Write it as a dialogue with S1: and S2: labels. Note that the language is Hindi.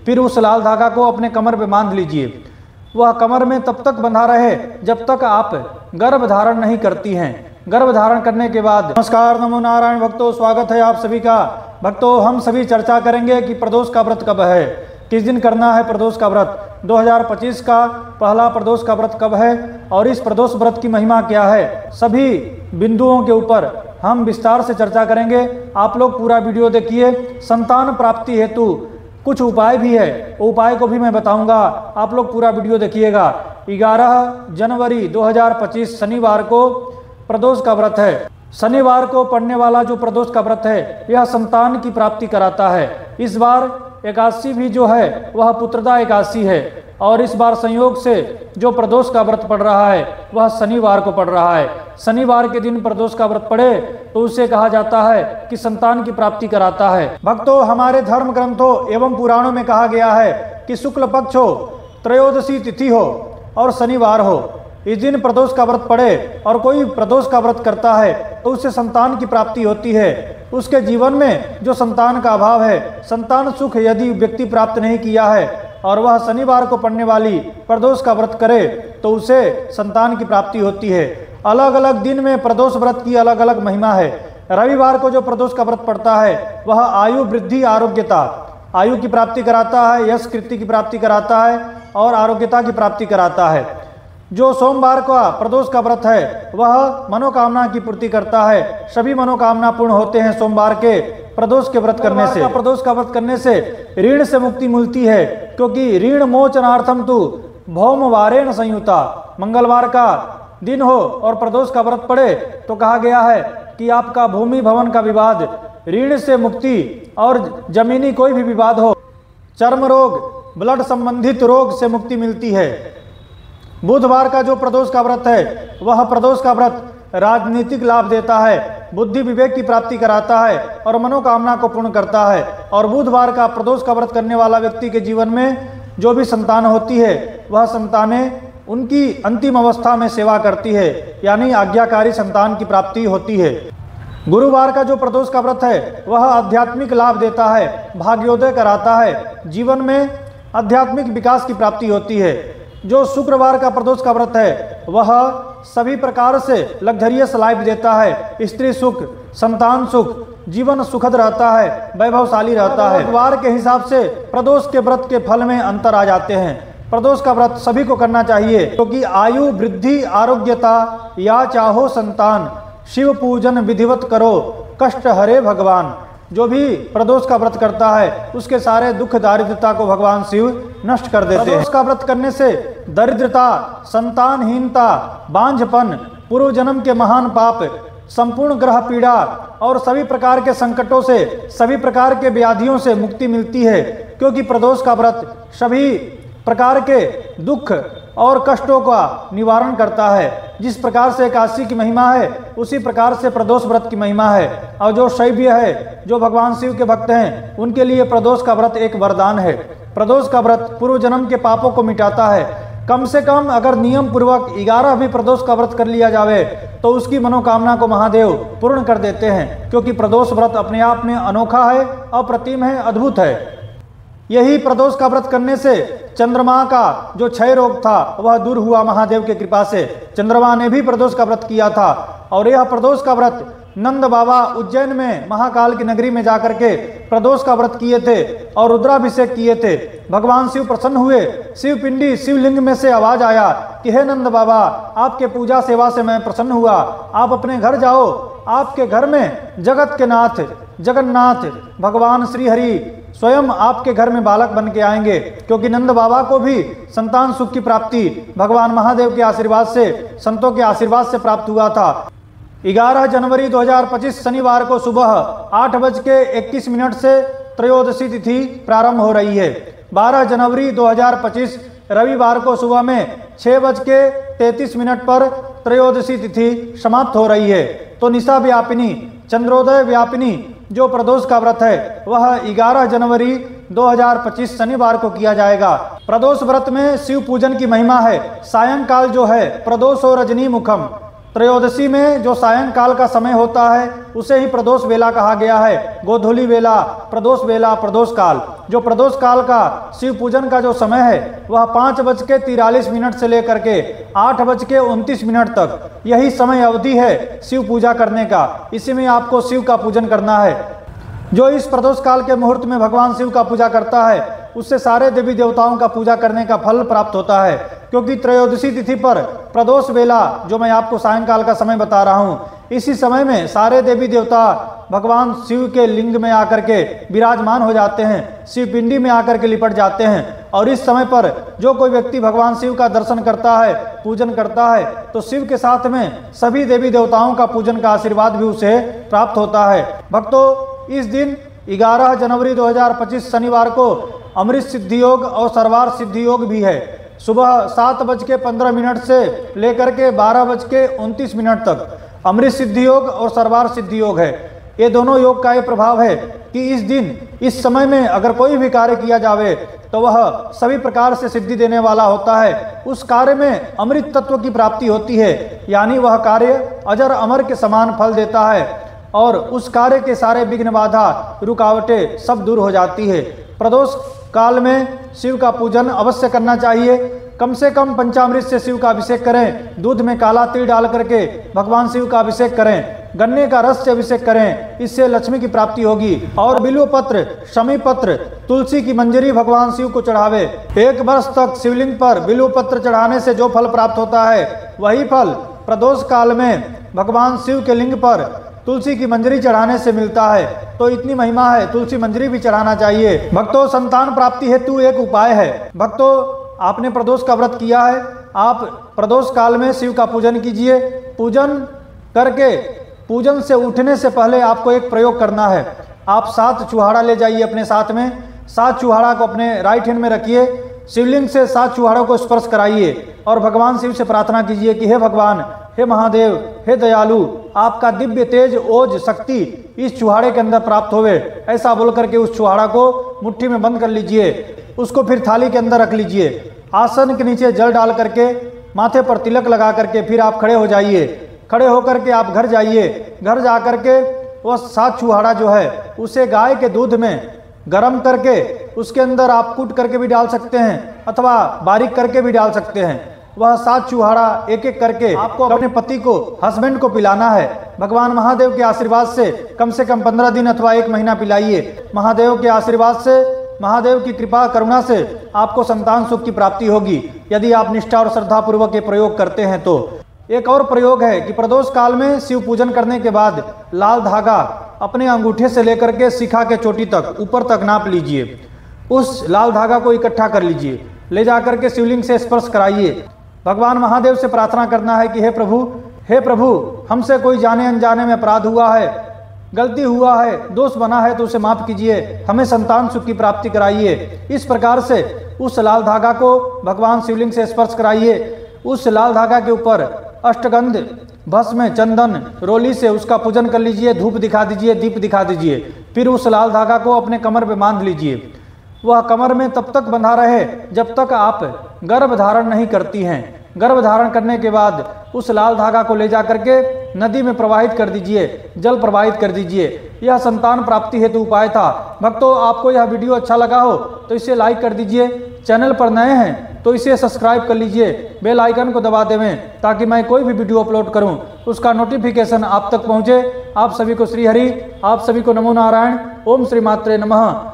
S1: फिर उस लाल धागा को अपने कमर पे बांध लीजिए। वह कमर में तब तक बंधा रहे जब तक आप गर्भ धारण नहीं करती हैं। गर्भ धारण करने के बाद नमस्कार, नमो नारायण भक्तों, स्वागत है आप सभी का। भक्तों, हम सभी चर्चा करेंगे कि प्रदोष का व्रत कब है, किस दिन करना है प्रदोष का व्रत, 2025 का पहला प्रदोष का व्रत कब है और इस प्रदोष व्रत की महिमा क्या है। सभी बिंदुओं के ऊपर हम विस्तार से चर्चा करेंगे। आप लोग पूरा वीडियो देखिए। संतान प्राप्ति हेतु कुछ उपाय भी है, उपाय को भी मैं बताऊंगा, आप लोग पूरा वीडियो देखिएगा। 11 जनवरी 2025 शनिवार को प्रदोष का व्रत है। शनिवार को पड़ने वाला जो प्रदोष का व्रत है यह संतान की प्राप्ति कराता है। इस बार एकादशी भी जो है वह पुत्रदा एकादशी है और इस बार संयोग से जो प्रदोष का व्रत पड़ रहा है वह शनिवार को पड़ रहा है। शनिवार के दिन प्रदोष का व्रत पड़े तो उसे कहा जाता है कि संतान की प्राप्ति कराता है। भक्तों, हमारे धर्म ग्रंथों एवं पुराणों में कहा गया है कि शुक्ल पक्ष हो, त्रयोदशी तिथि हो और शनिवार हो, इस दिन प्रदोष का व्रत पड़े और कोई प्रदोष का व्रत करता है तो उससे संतान की प्राप्ति होती है। उसके जीवन में जो संतान का अभाव है, संतान सुख यदि व्यक्ति प्राप्त नहीं किया है और वह शनिवार को पड़ने वाली प्रदोष का व्रत करे तो उसे संतान की प्राप्ति होती है। अलग अलग दिन में प्रदोष व्रत की अलग अलग महिमा है। रविवार को जो प्रदोष का व्रत पड़ता है वह आयु वृद्धि, आरोग्यता, आयु की प्राप्ति कराता है, यश कीर्ति की प्राप्ति कराता है और आरोग्यता की प्राप्ति कराता है। जो सोमवार का प्रदोष का व्रत है वह मनोकामना की पूर्ति करता है। सभी मनोकामना पूर्ण होते हैं सोमवार के प्रदोष के व्रत करने से। प्रदोष का व्रत करने से ऋण से मुक्ति मिलती है, क्योंकि ऋण मोचनार्थम तु भौमवारेण संयुता। मंगलवार का दिन हो और प्रदोष का व्रत पड़े तो कहा गया है कि आपका भूमि भवन का विवाद, ऋण से मुक्ति और जमीनी कोई भी विवाद हो, चर्म रोग, ब्लड संबंधित रोग से मुक्ति मिलती है। बुधवार का जो प्रदोष का व्रत है वह प्रदोष का व्रत राजनीतिक लाभ देता है, बुद्धि विवेक की प्राप्ति कराता है और मनोकामना को पूर्ण करता है। और बुधवार का प्रदोष का व्रत करने वाला व्यक्ति के जीवन में जो भी संतान होती है वह संतानें उनकी अंतिम अवस्था में सेवा करती है, यानी आज्ञाकारी संतान की प्राप्ति होती है। गुरुवार का जो प्रदोष का व्रत है वह आध्यात्मिक लाभ देता है, भाग्योदय कराता है, जीवन में आध्यात्मिक विकास की प्राप्ति होती है। जो शुक्रवार का प्रदोष का व्रत है वह सभी प्रकार से लग्जरियस लाइफ देता है, स्त्री सुख, संतान सुख, जीवन सुखद रहता है, वैभवशाली रहता है। वार के हिसाब से प्रदोष के व्रत के फल में अंतर आ जाते हैं। प्रदोष का व्रत सभी को करना चाहिए, क्योंकि आयु वृद्धि, आरोग्यता या चाहो संतान, शिव पूजन विधिवत करो, कष्ट हरे भगवान। जो भी प्रदोष का व्रत करता है उसके सारे दुख दारिद्रता को भगवान शिव नष्ट कर देते हैं। प्रदोष का व्रत करने से दरिद्रता, संतानहीनता, बांझपन, पूर्व जन्म के महान पाप, संपूर्ण ग्रह पीड़ा और सभी प्रकार के संकटों से, सभी प्रकार के व्याधियों से मुक्ति मिलती है, क्योंकि प्रदोष का व्रत सभी प्रकार के दुख और कष्टों का निवारण करता है। जिस प्रकार से एकादशी की महिमा है उसी प्रकार से प्रदोष व्रत की महिमा है। और जो शैव्य है, जो भगवान शिव के भक्त हैं, उनके लिए प्रदोष का व्रत एक वरदान है। प्रदोष का व्रत पूर्व जन्म के पापों को मिटाता है। कम से कम अगर नियम पूर्वक 11 भी प्रदोष का व्रत कर लिया जावे तो उसकी मनोकामना को महादेव पूर्ण कर देते हैं, क्योंकि प्रदोष व्रत अपने आप में अनोखा है, अप्रतिम है, अद्भुत है। यही प्रदोष का व्रत करने से चंद्रमा का जो क्षय रोग था वह दूर हुआ महादेव की कृपा से। चंद्रमा ने भी प्रदोष का व्रत किया था और यह प्रदोष का व्रत नंद बाबा उज्जैन में महाकाल की नगरी में जाकर के प्रदोष का व्रत किए थे और रुद्राभिषेक किए थे। भगवान शिव प्रसन्न हुए। शिव पिंडी, शिवलिंग में से आवाज आया कि हे नंद बाबा, आपके पूजा सेवा से मैं प्रसन्न हुआ, आप अपने घर जाओ। आपके घर में जगत के नाथ जगन्नाथ भगवान श्री हरि स्वयं आपके घर में बालक बन के आएंगे, क्योंकि नंद बाबा को भी संतान सुख की प्राप्ति भगवान महादेव के आशीर्वाद से, संतों के आशीर्वाद से प्राप्त हुआ था। 11 जनवरी 2025 शनिवार को सुबह 8:21 से त्रयोदशी तिथि प्रारंभ हो रही है। 12 जनवरी 2025 रविवार को सुबह में 6:33 पर त्रयोदशी तिथि समाप्त हो रही है। तो निशा व्यापिनी, चंद्रोदय व्यापिनी जो प्रदोष का व्रत है वह 11 जनवरी 2025 शनिवार को किया जाएगा। प्रदोष व्रत में शिव पूजन की महिमा है। सायंकाल जो है प्रदोषो रजनी मुखम, त्रयोदशी में जो सायंकाल का समय होता है उसे ही प्रदोष वेला कहा गया है। गोधूली वेला, प्रदोष काल। जो प्रदोष काल का शिव पूजन का जो समय है वह 5:43 से लेकर के 8:29 तक, यही समय अवधि है शिव पूजा करने का। इसी में आपको शिव का पूजन करना है। जो इस प्रदोष काल के मुहूर्त में भगवान शिव का पूजा करता है उससे सारे देवी देवताओं का पूजा करने का फल प्राप्त होता है, क्योंकि त्रयोदशी तिथि पर प्रदोष वेला, जो मैं आपको सायंकाल का समय बता रहा हूँ, इसी समय में सारे देवी देवता भगवान शिव के लिंग में आकर के विराजमान हो जाते हैं, शिव पिंडी में आकर के लिपट जाते हैं। और इस समय पर जो कोई व्यक्ति भगवान शिव का दर्शन करता है, पूजन करता है, तो शिव के साथ में सभी देवी देवताओं का पूजन का आशीर्वाद भी उसे प्राप्त होता है। भक्तों, इस दिन 11 जनवरी 2025 शनिवार को अमृत सिद्धि योग और सर्वार सिद्धि योग भी है। सुबह 7:15 से लेकर के 12:29 तक अमृत सिद्धि योग और सर्वार सिद्धि योग है। ये दोनों योग का ये प्रभाव है कि इस दिन, इस समय में अगर कोई भी कार्य किया जावे तो वह सभी प्रकार से सिद्धि देने वाला होता है। उस कार्य में अमृत तत्व की प्राप्ति होती है, यानी वह कार्य अजर अमर के समान फल देता है और उस कार्य के सारे विघ्न, बाधा, रुकावटें सब दूर हो जाती है। प्रदोष काल में शिव का पूजन अवश्य करना चाहिए। कम से कम पंचामृत से शिव का अभिषेक करें, दूध में काला तिल डाल करके भगवान शिव का अभिषेक करें, गन्ने का रस से अभिषेक करें, इससे लक्ष्मी की प्राप्ति होगी। और बिल्व पत्र, शमी पत्र, तुलसी की मंजरी भगवान शिव को चढ़ावे। 1 वर्ष तक शिवलिंग पर बिल्व पत्र चढ़ाने से जो फल प्राप्त होता है वही फल प्रदोष काल में भगवान शिव के लिंग पर तुलसी की मंजरी चढ़ाने से मिलता है। तो इतनी महिमा है, तुलसी मंजरी भी चढ़ाना चाहिए। भक्तों, संतान प्राप्ति हेतु एक उपाय है। भक्तों, आपने प्रदोष का व्रत किया है, आप प्रदोष काल में शिव का पूजन कीजिए। पूजन करके, पूजन से उठने से पहले आपको एक प्रयोग करना है। आप 7 चुहाड़ा ले जाइए अपने साथ में। 7 चुहाड़ा को अपने राइट हैंड में रखिए, शिवलिंग से 7 चुहाड़ों को स्पर्श कराइए और भगवान शिव से प्रार्थना कीजिए कि हे भगवान, हे महादेव, हे दयालु, आपका दिव्य तेज, ओज, शक्ति इस चुहाड़े के अंदर प्राप्त होवे। ऐसा बोल करके उस चुहाड़ा को मुट्ठी में बंद कर लीजिए। उसको फिर थाली के अंदर रख लीजिए। आसन के नीचे जल डाल करके, माथे पर तिलक लगा करके फिर आप खड़े हो जाइए। खड़े होकर के आप घर जाइए। घर जा करके वह 7 चुहाड़ा जो है उसे गाय के दूध में गरम करके उसके अंदर आप कूट करके भी डाल सकते हैं अथवा बारीक करके भी डाल सकते हैं। वह 7 चुहाड़ा एक एक करके आपको अपने पति को, हस्बैंड को पिलाना है। भगवान महादेव के आशीर्वाद से कम 15 दिन अथवा 1 महीना पिलाइए। महादेव के आशीर्वाद से, महादेव की कृपा करुणा से आपको संतान सुख की प्राप्ति होगी, यदि आप निष्ठा और श्रद्धा पूर्वक ये प्रयोग करते हैं तो। एक और प्रयोग है कि प्रदोष काल में शिव पूजन करने के बाद लाल धागा अपने अंगूठे से लेकर के शिखा के चोटी तक, ऊपर तक नाप लीजिए। उस लाल धागा को इकट्ठा कर लीजिए, ले जाकर के शिवलिंग से स्पर्श कराइए। भगवान महादेव से प्रार्थना करना है कि हे प्रभु, हमसे कोई जाने अनजाने में अपराध हुआ है, गलती हुआ है, दोष बना है तो उसे माफ कीजिए, हमें संतान सुख की प्राप्ति कराइए। इस प्रकार से उस लाल धागा को भगवान शिवलिंग से स्पर्श कराइए। उस लाल धागा के ऊपर अष्टगंध, भस्म, चंदन, रोली से उसका पूजन कर लीजिए। धूप दिखा दीजिए, दीप दिखा दीजिए। फिर उस लाल धागा को अपने कमर पे बांध लीजिए। वह कमर में तब तक बंधा रहे जब तक आप गर्भ धारण नहीं करती हैं। गर्भ धारण करने के बाद उस लाल धागा को ले जा करके नदी में प्रवाहित कर दीजिए, जल प्रवाहित कर दीजिए। यह संतान प्राप्ति हेतु उपाय था। भक्तों, आपको यह वीडियो अच्छा लगा हो तो इसे लाइक कर दीजिए। चैनल पर नए हैं तो इसे सब्सक्राइब कर लीजिए, बेल आइकन को दबा देवें ताकि मैं कोई भी वीडियो अपलोड करूं उसका नोटिफिकेशन आप तक पहुंचे। आप सभी को श्री हरि, आप सभी को नमो नारायण। ओम श्री मात्रे नमः।